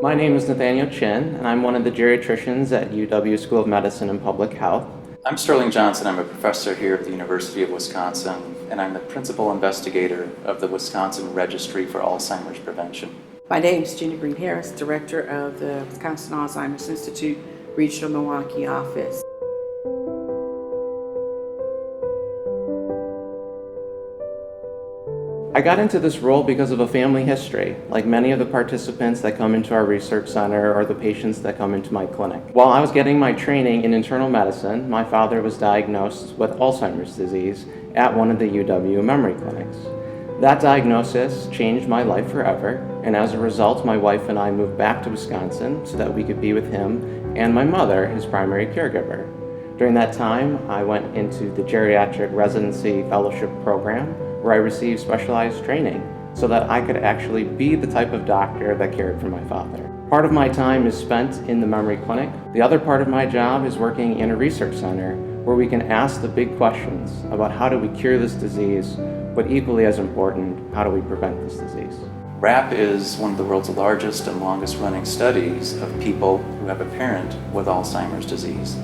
My name is Nathaniel Chin, and I'm one of the geriatricians at UW School of Medicine and Public Health. I'm Sterling Johnson. I'm a professor here at the University of Wisconsin, and I'm the principal investigator of the Wisconsin Registry for Alzheimer's Prevention. My name is Gina Harris, director of the Wisconsin Alzheimer's Institute Regional Milwaukee office. I got into this role because of a family history, like many of the participants that come into our research center or the patients that come into my clinic. While I was getting my training in internal medicine, my father was diagnosed with Alzheimer's disease at one of the UW memory clinics. That diagnosis changed my life forever, and as a result, my wife and I moved back to Wisconsin so that we could be with him and my mother, his primary caregiver. During that time, I went into the geriatric residency fellowship program, where I received specialized training so that I could actually be the type of doctor that cared for my father. Part of my time is spent in the memory clinic. The other part of my job is working in a research center where we can ask the big questions about how do we cure this disease, but equally as important, how do we prevent this disease? RAP is one of the world's largest and longest running studies of people who have a parent with Alzheimer's disease.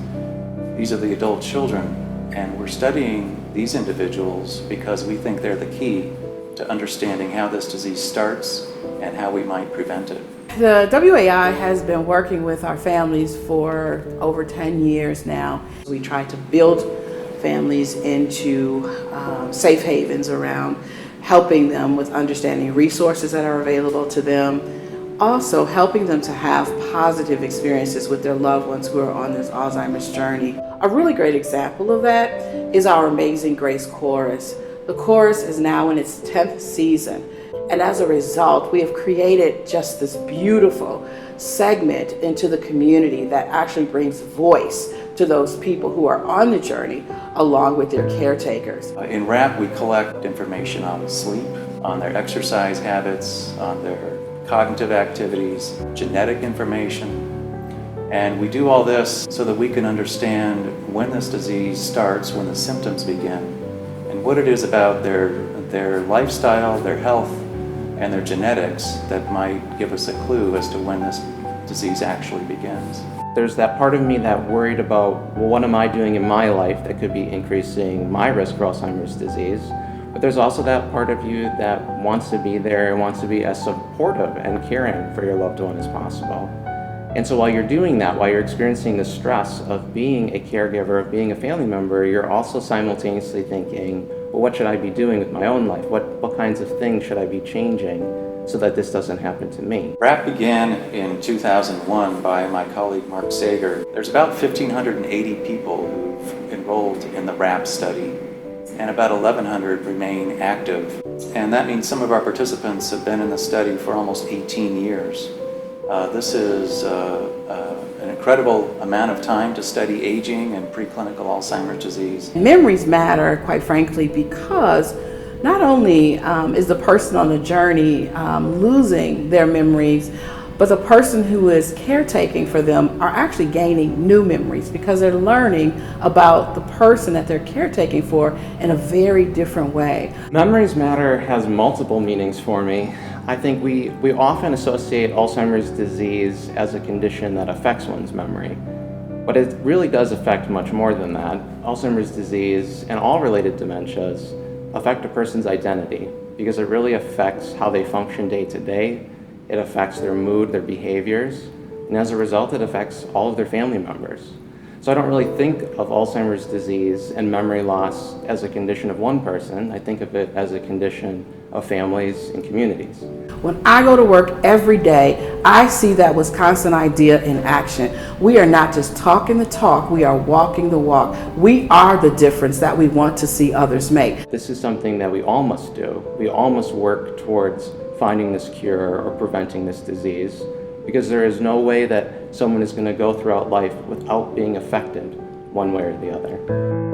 These are the adult children, and we're studying these individuals because we think they're the key to understanding how this disease starts and how we might prevent it. The WAI has been working with our families for over 10 years now. We try to build families into safe havens around helping them with understanding resources that are available to them, also helping them to have positive experiences with their loved ones who are on this Alzheimer's journey. A really great example of that is our Amazing Grace Chorus. The chorus is now in its 10th season, and as a result, we have created just this beautiful segment into the community that actually brings voice to those people who are on the journey along with their caretakers. In RAP, we collect information on sleep, on their exercise habits, on their cognitive activities, genetic information, and we do all this so that we can understand when this disease starts, when the symptoms begin, and what it is about their lifestyle, their health, and their genetics that might give us a clue as to when this disease actually begins. There's that part of me that worried about, well, what am I doing in my life that could be increasing my risk for Alzheimer's disease? But there's also that part of you that wants to be there and wants to be as supportive and caring for your loved one as possible. And so while you're doing that, while you're experiencing the stress of being a caregiver, of being a family member, you're also simultaneously thinking, well, what should I be doing with my own life? What kinds of things should I be changing so that this doesn't happen to me? RAP began in 2001 by my colleague Mark Sager. There's about 1,580 people who've enrolled in the RAP study, and about 1,100 remain active. And that means some of our participants have been in the study for almost 18 years. This is an incredible amount of time to study aging and preclinical Alzheimer's disease. Memories matter, quite frankly, because not only is the person on the journey losing their memories, but the person who is caretaking for them are actually gaining new memories because they're learning about the person that they're caretaking for in a very different way. Memories matter has multiple meanings for me. I think we often associate Alzheimer's disease as a condition that affects one's memory, but it really does affect much more than that. Alzheimer's disease and all related dementias affect a person's identity because it really affects how they function day to day. It affects their mood, their behaviors, and as a result, it affects all of their family members. So I don't really think of Alzheimer's disease and memory loss as a condition of one person. I think of it as a condition of families and communities. When I go to work every day, I see that Wisconsin idea in action. We are not just talking the talk, we are walking the walk. We are the difference that we want to see others make. This is something that we all must do. We all must work towards finding this cure or preventing this disease, because there is no way that someone is going to go throughout life without being affected one way or the other.